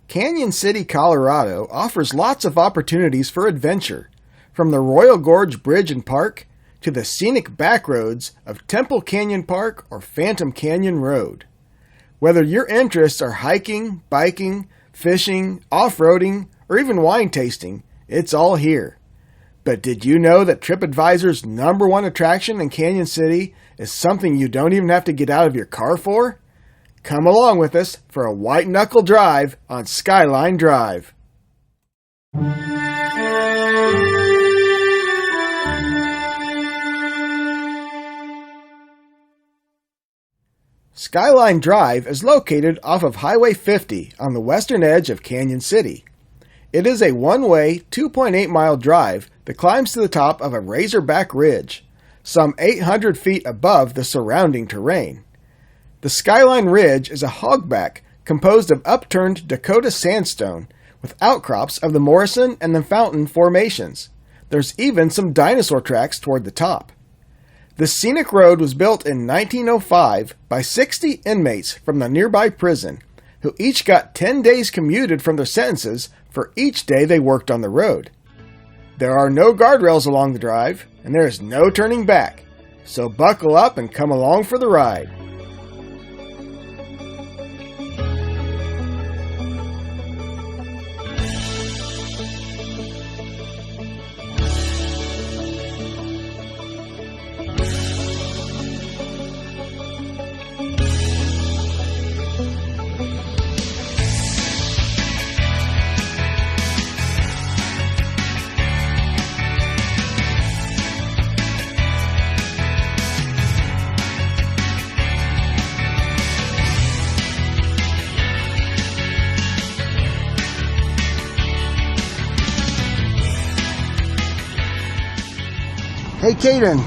Cañon City, Colorado offers lots of opportunities for adventure, from the Royal Gorge Bridge and Park to the scenic backroads of Temple Canyon Park or Phantom Canyon Road. Whether your interests are hiking, biking, fishing, off-roading, or even wine tasting, it's all here. But did you know that TripAdvisor's #1 attraction in Cañon City is something you don't even have to get out of your car for? Come along with us for a White-Knuckle drive on Skyline Drive. Skyline Drive is located off of Highway 50 on the western edge of Cañon City. It is a one-way, 2.8-mile drive that climbs to the top of a razorback ridge, some 800 feet above the surrounding terrain. The Skyline Ridge is a hogback composed of upturned Dakota sandstone with outcrops of the Morrison and the Fountain formations. There's even some dinosaur tracks toward the top. The scenic road was built in 1905 by 60 inmates from the nearby prison, who each got 10 days commuted from their sentences for each day they worked on the road. There are no guardrails along the drive, and there is no turning back, so buckle up and come along for the ride. Hey Caden,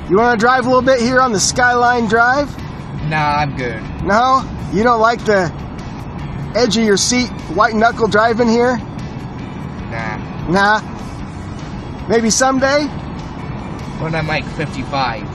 you want to drive a little bit here on the Skyline Drive? Nah, I'm good. No? You don't like the edge of your seat white-knuckle driving here? Nah. Nah? Maybe someday? When I'm like 55.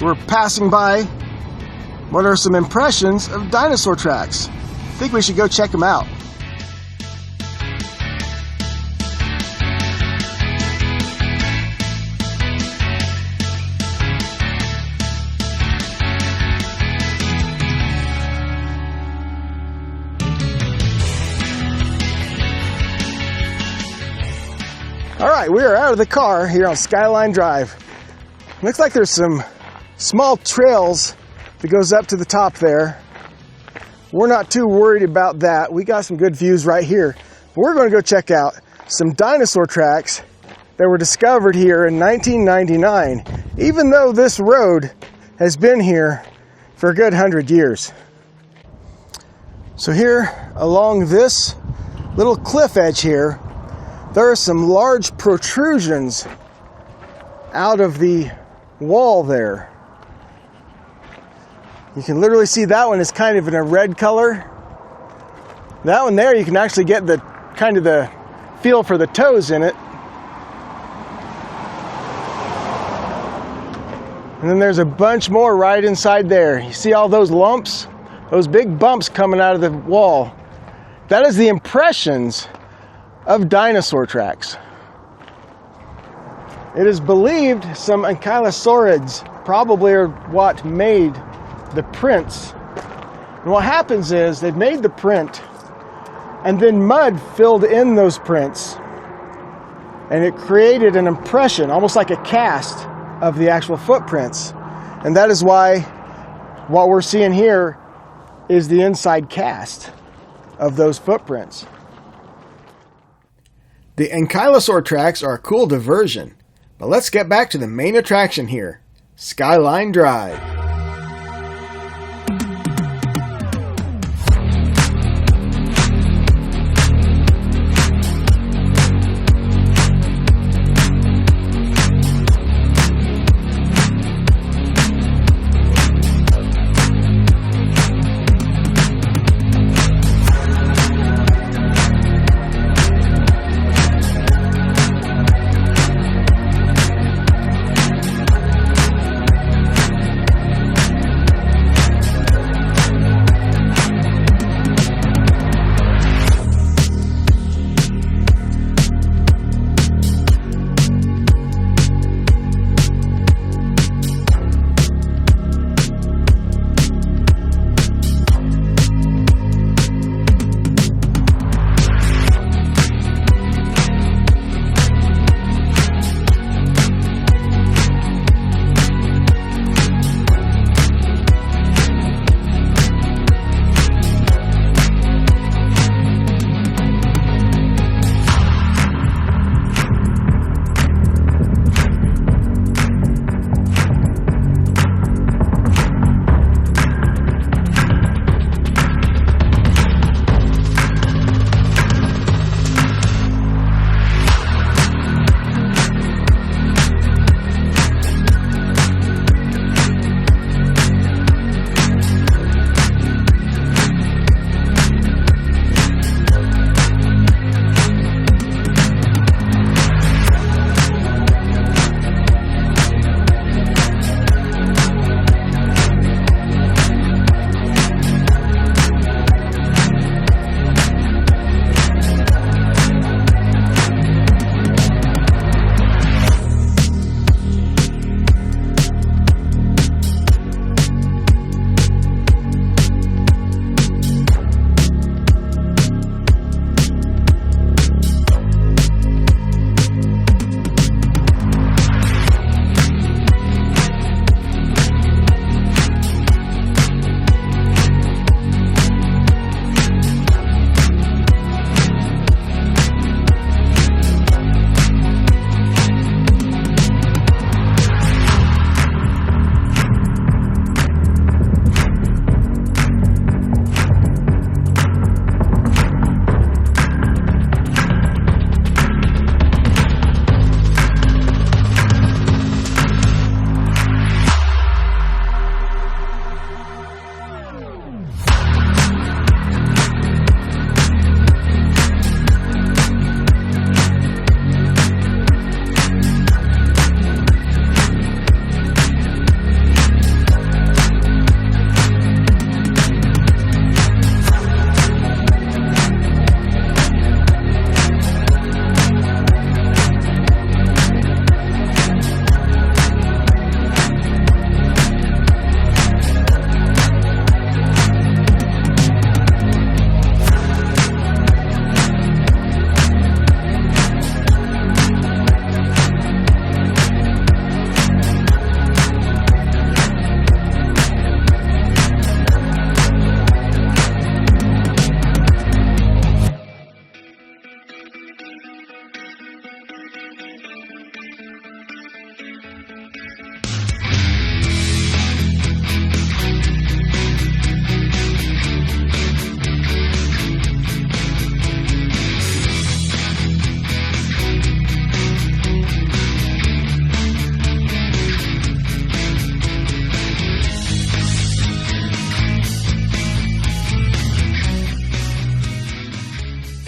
We're passing by what are some impressions of dinosaur tracks. I think we should go check them out. All right, we are out of the car here on Skyline Drive. Looks like there's some small trails that goes up to the top there. We're not too worried about that. We got some good views right here. But we're going to go check out some dinosaur tracks that were discovered here in 1999, even though this road has been here for a good 100 years. So here along this little cliff edge here, there are some large protrusions out of the wall there. You can literally see that one is kind of in a red color. That one there, you can actually get the kind of the feel for the toes in it. And then there's a bunch more right inside there. You see all those lumps? Those big bumps coming out of the wall. That is the impressions of dinosaur tracks. It is believed some ankylosaurids probably are what made the prints. And what happens is they've made the print and then mud filled in those prints and it created an impression, almost like a cast of the actual footprints. And that is why what we're seeing here is the inside cast of those footprints. The ankylosaur tracks are a cool diversion, but let's get back to the main attraction here, Skyline Drive.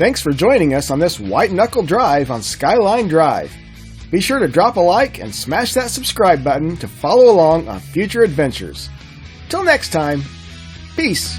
Thanks for joining us on this White-Knuckle drive on Skyline Drive. Be sure to drop a like and smash that subscribe button to follow along on future adventures. Till next time, peace!